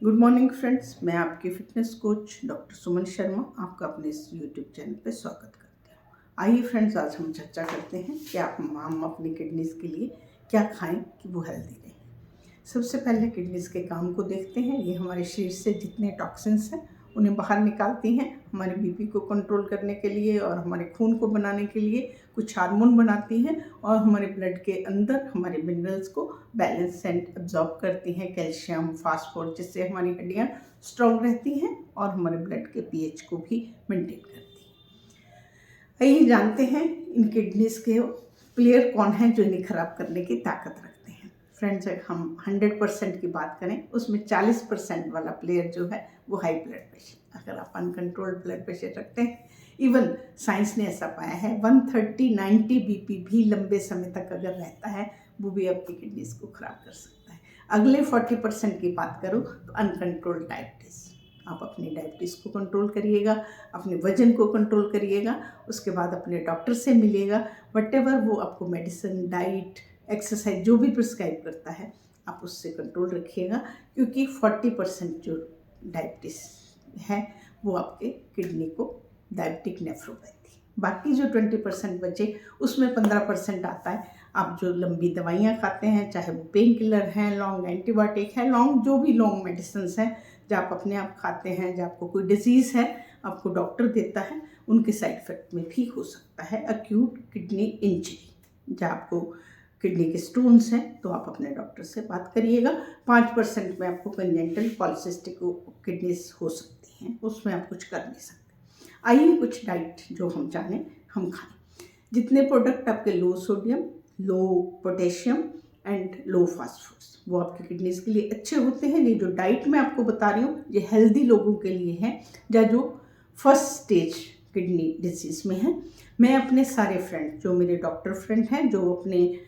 Good morning friends, मैं आपकी fitness coach doctor Suman Sharma आपका अपने इस यूट्यूब चैनल पर स्वागत करती हूँ। आइए फ्रेंड्स, आज हम चर्चा करते हैं कि हम अपनी किडनीज के लिए क्या खाएं कि वो हेल्दी रहें। सबसे पहले किडनीज के काम को देखते हैं। ये हमारे शरीर से जितने टॉक्सिन्स हैं उन्हें बाहर निकालती हैं, हमारे बीपी को कंट्रोल करने के लिए और हमारे खून को बनाने के लिए कुछ हार्मोन बनाती हैं और हमारे ब्लड के अंदर हमारे मिनरल्स को बैलेंस एंड एब्जॉर्ब करती हैं, कैल्शियम, फास्फोरस, जिससे हमारी हड्डियाँ स्ट्रॉन्ग रहती हैं और हमारे ब्लड के पीएच को भी मेंटेन करती हैं। आइए जानते हैं इन किडनीज के प्लेयर कौन है जो इन्हें खराब करने की ताकत रखते हैं। फ्रेंड्स, अगर हम 100% की बात करें, उसमें 40% वाला प्लेयर जो है वो हाई ब्लड प्रेशर। अगर आप अनकंट्रोल्ड ब्लड प्रेशर रखते हैं, इवन साइंस ने ऐसा पाया है 130-90 बीपी भी लंबे समय तक अगर रहता है, वो भी आपकी किडनीज को खराब कर सकता है। अगले 40% की बात करूँ तो अनकंट्रोल्ड डायबिटीज़। आप अपनी डायबिटीज़ को कंट्रोल करिएगा, अपने वजन को कंट्रोल करिएगा, उसके बाद अपने डॉक्टर से मिलिएगा। वटेवर वो आपको मेडिसिन, डाइट, एक्सरसाइज जो भी प्रिस्क्राइब करता है, आप उससे कंट्रोल रखिएगा, क्योंकि 40% जो डायबिटीज़ है वो आपके किडनी को डायबिटिक नेफ्रोपैथी। बाकी जो 20% बचे उसमें 15% आता है आप जो लंबी दवाइयाँ खाते हैं, चाहे वो पेन किलर हैं, लॉन्ग एंटीबायोटिक है, लॉन्ग जो भी लॉन्ग मेडिसिन हैं जो आप अपने आप खाते हैं, जब आपको कोई डिजीज़ है आपको डॉक्टर देता है, उनके साइड इफ़ेक्ट में भी हो सकता है अक्यूट किडनी इंजरी। जब आपको किडनी के स्टोन्स हैं तो आप अपने डॉक्टर से बात करिएगा। 5% में आपको कंजेंटल पॉलिसिस्टिक किडनीज हो सकती हैं, उसमें आप कुछ कर नहीं सकते। आइए कुछ डाइट जो हम जानें, हम खाएं। जितने प्रोडक्ट आपके low sodium, low potassium and low phosphorus, वो आपकी किडनीज के लिए अच्छे होते हैं। ये जो डाइट मैं आपको बता रही हूँ ये हेल्दी लोगों के लिए है, या जो फर्स्ट स्टेज किडनी डिजीज़ में है। मैं अपने सारे फ्रेंड जो मेरे डॉक्टर फ्रेंड हैं, जो अपने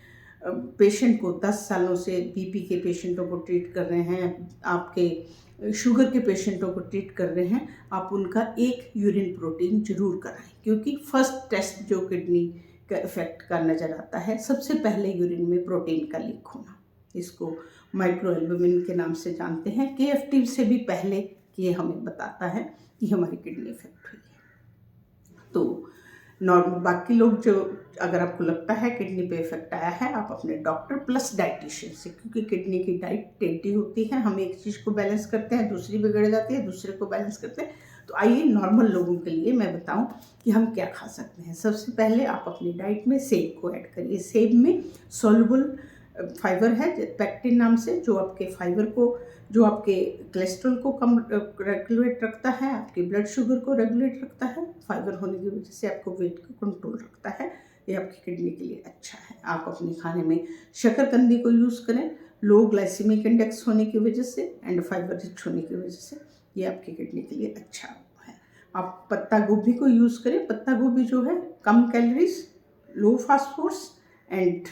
पेशेंट को 10 सालों से बीपी के पेशेंटों को ट्रीट कर रहे हैं, आपके शुगर के पेशेंटों को ट्रीट कर रहे हैं, आप उनका एक यूरिन प्रोटीन जरूर कराएं, क्योंकि फर्स्ट टेस्ट जो किडनी का इफेक्ट का नज़र आता है, सबसे पहले यूरिन में प्रोटीन का लीक होना। इसको माइक्रो एल्बुमिन के नाम से जानते हैं। KFT से भी पहले ये हमें बताता है कि हमारी किडनी इफेक्ट हुई है। तो नॉर्मल बाकी लोग जो, अगर आपको लगता है किडनी पे इफेक्ट आया है, आप अपने डॉक्टर प्लस डाइटिशियन से, क्योंकि किडनी की डाइट टेंटी होती है, हम एक चीज़ को बैलेंस करते हैं, दूसरी बिगड़ जाती है, दूसरे को बैलेंस करते हैं। तो आइए नॉर्मल लोगों के लिए मैं बताऊं कि हम क्या खा सकते हैं। सबसे पहले आप अपनी डाइट में सेब को ऐड करिए। सेब में सोलुबल फाइबर है पेक्टिन नाम से, जो आपके फाइबर को, जो आपके कोलेस्ट्रॉल को कम रेगुलेट रखता है, आपके ब्लड शुगर को रेगुलेट रखता है। फाइबर होने की वजह से आपको वेट को कंट्रोल रखता है। ये आपकी किडनी के लिए अच्छा है। आप अपने खाने में शकरकंदी को यूज़ करें, लो ग्लाइसेमिक इंडेक्स होने की वजह से एंड फाइबर रिच होने की वजह से ये आपकी किडनी के लिए अच्छा है। आप पत्ता गोभी को यूज़ करें। पत्ता गोभी जो है कम कैलोरीज, लो फास्फोरस एंड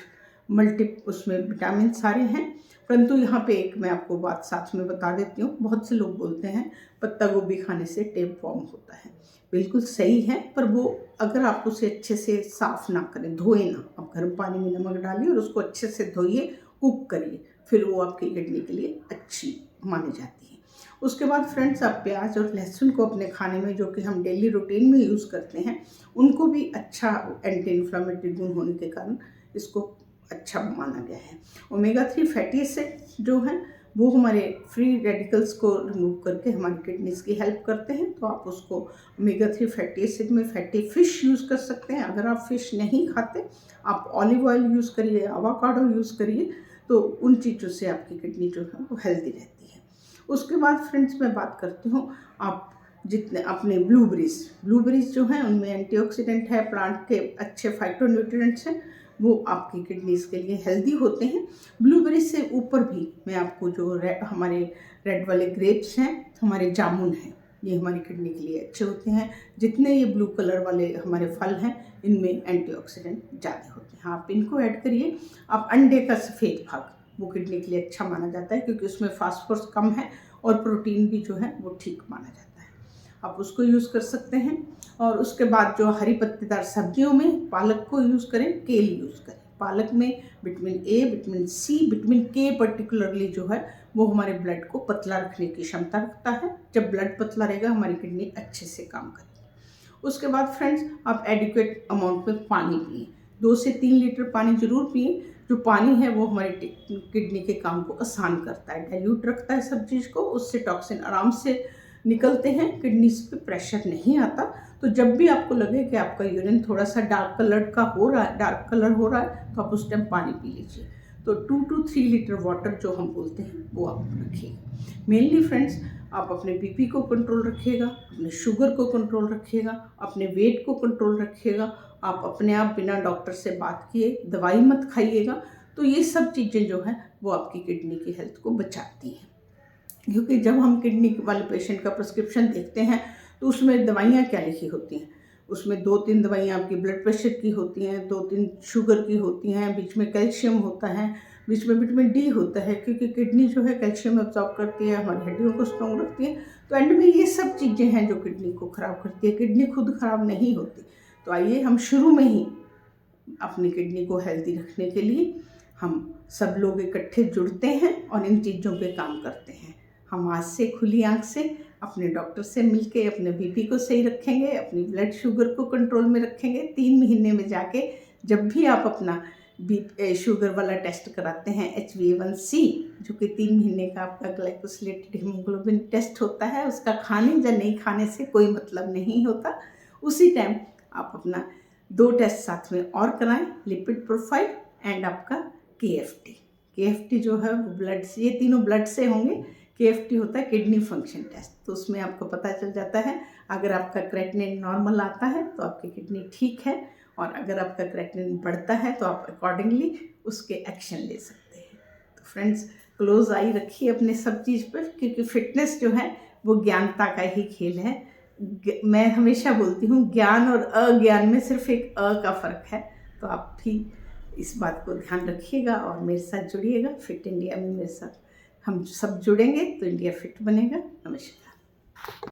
उसमें विटामिन सारे हैं। परंतु यहाँ पे एक मैं आपको बात साथ में बता देती हूँ। बहुत से लोग बोलते हैं पत्ता गोभी खाने से टेप फॉर्म होता है। बिल्कुल सही है, पर वो अगर आप उसे अच्छे से साफ़ ना करें, धोए ना, आप गर्म पानी में नमक डालिए और उसको अच्छे से धोइए, कुक करिए, फिर वो आपकी किडनी के लिए अच्छी मानी जाती है। उसके बाद फ्रेंड्स, आप प्याज और लहसुन को अपने खाने में, जो कि हम डेली रूटीन में यूज़ करते हैं, उनको भी अच्छा एंटी इन्फ्लामेटरी गुण होने के कारण इसको अच्छा माना गया है। ओमेगा 3 फैटी एसिड जो हैं वो हमारे फ्री रेडिकल्स को रिमूव करके हमारी किडनीज की हेल्प करते हैं। तो आप उसको ओमेगा 3 फैटी एसिड में फैटी फ़िश यूज़ कर सकते हैं। अगर आप फ़िश नहीं खाते, आप ऑलिव ऑयल यूज़ करिए, एवोकाडो यूज़ करिए, तो उन चीज़ों से आपकी किडनी जो है वो हेल्दी रहती है। उसके बाद फ्रेंड्स मैं बात करती हूँ, आप जितने अपने ब्लूबेरीज जो हैं उनमें एंटीऑक्सीडेंट है, प्लांट के अच्छे फाइटोन्यूट्रिएंट्स हैं, वो आपकी किडनीज के लिए हेल्दी होते हैं। ब्लूबेरी से ऊपर भी मैं आपको जो हमारे रेड वाले ग्रेप्स हैं, हमारे जामुन हैं, ये हमारी किडनी के लिए अच्छे होते हैं। जितने ये ब्लू कलर वाले हमारे फल हैं, इनमें एंटीऑक्सीडेंट ज़्यादा होते हैं, आप इनको ऐड करिए। आप अंडे का सफ़ेद भाग, वो किडनी के लिए अच्छा माना जाता है, क्योंकि उसमें फास्फोरस कम है और प्रोटीन भी जो है वो ठीक माना जाता है, आप उसको यूज़ कर सकते हैं। और उसके बाद जो हरी पत्तेदार सब्जियों में पालक को यूज़ करें, केल यूज़ करें। पालक में vitamin A, vitamin C, vitamin K particularly जो है वो हमारे ब्लड को पतला रखने की क्षमता रखता है। जब ब्लड पतला रहेगा हमारी किडनी अच्छे से काम करेगी। उसके बाद फ्रेंड्स, आप एडिक्वेट अमाउंट में पानी पिए, 2 से 3 लीटर पानी जरूर पिए। जो पानी है वो हमारी किडनी के काम को आसान करता है, डाइल्यूट रखता है सब चीज़ को, उससे टॉक्सिन आराम से निकलते हैं, किडनी पे प्रेशर नहीं आता। तो जब भी आपको लगे कि आपका यूरिन थोड़ा सा डार्क कलर हो रहा है तो आप उस टाइम पानी पी लीजिए। तो 2 to 3 लीटर वाटर जो हम बोलते हैं वो आप रखिएगा। मेनली फ्रेंड्स, आप अपने बीपी को कंट्रोल रखिएगा, अपने शुगर को कंट्रोल रखिएगा, अपने वेट को कंट्रोल रखिएगा। आप अपने आप बिना डॉक्टर से बात किए दवाई मत खाइएगा। तो ये सब चीज़ें जो हैं वो आपकी किडनी की हेल्थ को बचाती हैं। क्योंकि जब हम किडनी वाले पेशेंट का प्रिस्क्रिप्शन देखते हैं तो उसमें दवाइयाँ क्या लिखी होती हैं, उसमें 2-3 दवाइयाँ आपकी ब्लड प्रेशर की होती हैं, 2-3 शुगर की होती हैं, बीच में कैल्शियम होता है, बीच में विटामिन डी होता है, क्योंकि किडनी जो है कैल्शियम एब्जॉर्ब करती है, हमारी हड्डियों को स्ट्रॉन्ग रखती है। तो एंड में ये सब चीज़ें हैं जो किडनी को ख़राब करती है। किडनी खुद ख़राब नहीं होती। तो आइए हम शुरू में ही अपनी किडनी को हेल्दी रखने के लिए हम सब लोग इकट्ठे जुड़ते हैं और इन चीज़ों पे काम करते हैं। हम आज से खुली आंख से अपने डॉक्टर से मिलके अपने बीपी को सही रखेंगे, अपनी ब्लड शुगर को कंट्रोल में रखेंगे। 3 महीने में जाके जब भी आप अपना शुगर वाला टेस्ट कराते हैं, HbA1c, जो कि 3 महीने का आपका ग्लाइकोसिलेटेड हीमोग्लोबिन टेस्ट होता है, उसका खाने या नहीं खाने से कोई मतलब नहीं होता। उसी टाइम आप अपना 2 टेस्ट साथ में और कराएं, लिपिड प्रोफाइल एंड आपका KFT जो है वो ब्लड से, ये तीनों ब्लड से होंगे। KFT होता है किडनी फंक्शन टेस्ट। तो उसमें आपको पता चल जाता है अगर आपका क्रेटिनिन नॉर्मल आता है तो आपकी किडनी ठीक है, और अगर आपका क्रेटिनिन बढ़ता है तो आप अकॉर्डिंगली उसके एक्शन ले सकते हैं। तो फ्रेंड्स, क्लोज आई रखिए अपने सब चीज़ पर, क्योंकि फिटनेस जो है वो ज्ञानता का ही खेल है। मैं हमेशा बोलती हूँ ज्ञान और अज्ञान में सिर्फ एक का फ़र्क है। तो आप भी इस बात को ध्यान रखिएगा और मेरे साथ जुड़िएगा। फिट इंडिया में मेरे साथ हम सब जुड़ेंगे तो इंडिया फिट बनेगा। नमस्कार।